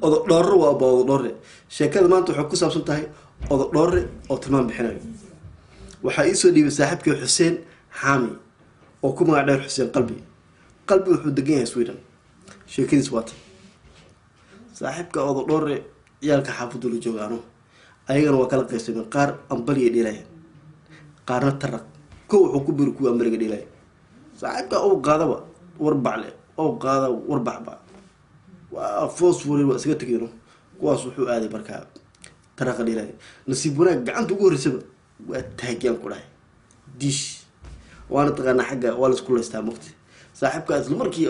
odo dhoorre waa odo dhoorre sheekada maanta waxay ku saabsan tahay odo dhoorre oo tilmaam bixinayo waxaa ii soo dhiibay saaxiibkii xuseen xaami oo ku magac dheer xuseen qalbi wuxuu degan yahay Sweden sheekadiis waata saaxiibka odo dhoorre ciyaalka xaafaddu la joogaano ayagana waa kala qaybsameen qaar ambaliya dhilayaan qaarna taraq ko wuxuu ku biri kuwa ambaliga dhilay saaxiibka oo qaadaba warbacle oo qaada warbaxba waa fosfor waa isaga tagayno kuwaas wuxuu aaday markaa taraq dhilay nasiib wanaag gacanta ugu horeysaba waa taagyan ku dhahay dish waana taqaana xagga waa la isku leystaa maqti saaxiibka isla markii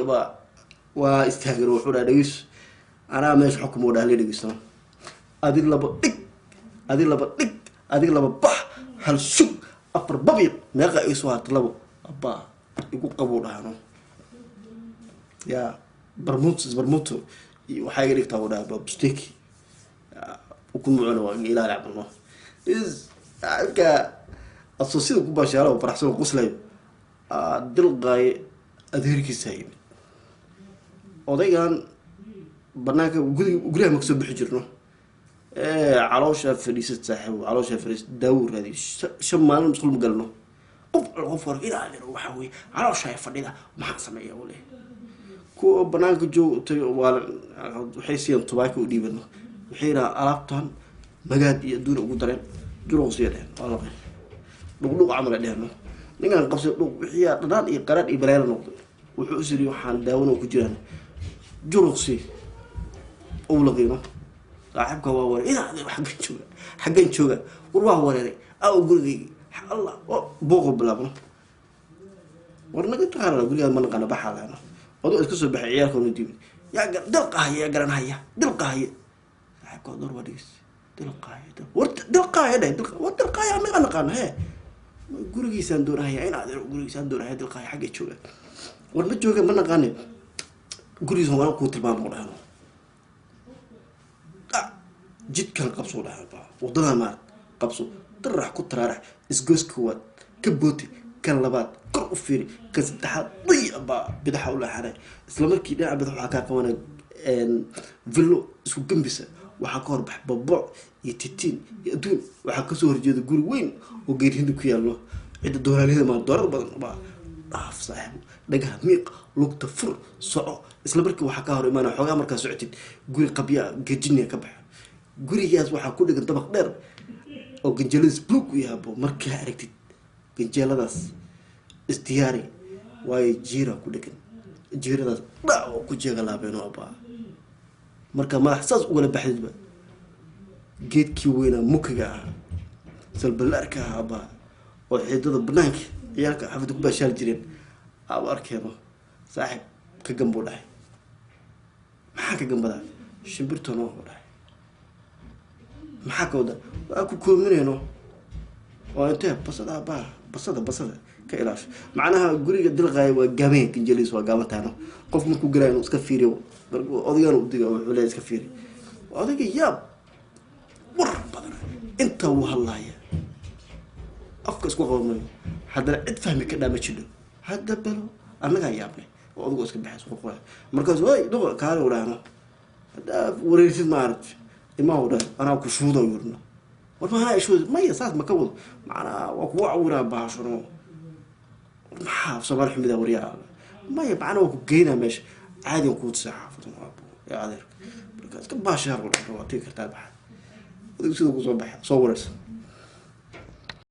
waa istaagay wuxuu dhahay dhageys anaa meesha xukumo dhahay dhageysto adig laba dhig adig laba bax hal shub afar babiq meeqa ay soo hartay labo abba igu qabo dhaano ya barmuto waxay iga dhigtaa wada basteki uku mucuna waa ilaa lacabno is ka asosiida ku baashaalo faraxsan quslay dilqay adeerkiisa yimid odaygan banaanka guriga ma kasoo bixi jirno caloosha fadhiisad saaxiib caloosha fadhiis daawur raadi shan maalin musqul ma galno qof war ilaa waxa weey caloosha ay fadhida maxaa sameeyaa wale ku banaanka joogtay waa waxay siiyeen tubaaka u dhiibano waxayna alaabtan magaad iyo duur ugu dareen duruqsiyeedeen wala qeyn dhuqdhuq amal dheerno ninkan qabsay dhuq wixiya dhanaan iyo qarad iyo baleela noqday wuxuu isiri waxaan daawano ku jiraan duruqsi oo la qeyno saaxiibka waa wareer inaad xaggan jooga war waa wareeray aw gurigii Allah booqo bilaabno war naga taara guriga ma naqana baxalaana wado isku soo baxay ciyaalka oo diibi yaa dalqaaya garanaya dalqaaya saaxiibka door wadis dalqaaya war dalqaaya naga naqana he gurigiisaan doonaya inaad gurigiisaan doonaya dalqaaya xagga jooga war ma jooga ma naqane gurigiisa waan ku tilmaamo dhaano jidkan qabso dhaaba wadada ma qabso tarax ku tarax isgooska wad ka booti kan labaad kor u fiiri ka saddexaad diiba bidaxa u lahaanay isla markii dhinaca bidaxa waxa ka qabanay villo isku gambisa waxa ka horbax babo iyo titiin iyo aduun waxa ka soo horjeeda guri weyn oo geerihiin ku yaalo cid dooraalida ma doorar badan ba dhaaf saaxiib dhagaha miiq lugta fur soco isla markii waxa ka hor imaanay xogaa markaa socotid guri qabya gejinaya ka bax gurigaas waxa ku dhigan dabaq dheer oo ganjeelas blue ku yaabo markaa aragtid ganjeeladaas istiyaari way jiira ku dhigan jiiradaas dhaw ku jeega laabeen oo baa marka ma xasaas ugu la baxdidba geedkii weena mukiga salbalaarka aba oo xidada banaanka ciyaalka xafid ku baashaal jireen aba arkeeno saaxiib ka gambo dhahay maxaa ka gambada shimbirto noo dhahay maxaa kooda waa ku koominayno oo intee basada ka ilaasho macnaha guriga dilqaay waa gaameen kinjeliis waa gaamataano qof markuu galayo iska fiiriyo odagaan u diga wuxuu leeyahay iska fiiri odayga yaab war badan inta uu hadlaaya afka isku qawmay hadda cid fahmi ka dhama jido hadda balo anaga yaabnay oo adigu iska baxay isku qoray markaas way dhuqa kaale walaano hadda wareersid ma aragti ima wada ana ku shuudo yurna war ma hay shuud ma yasaas ma ka wado macna waa ku awra baashano ما صباح حميدة وريا ما يبعناه وكجينا مش عادي وكود ساعة فتنا أبو يا عذر كم باشر ولا رواتي كرتاب حد وده يصير صباح صورس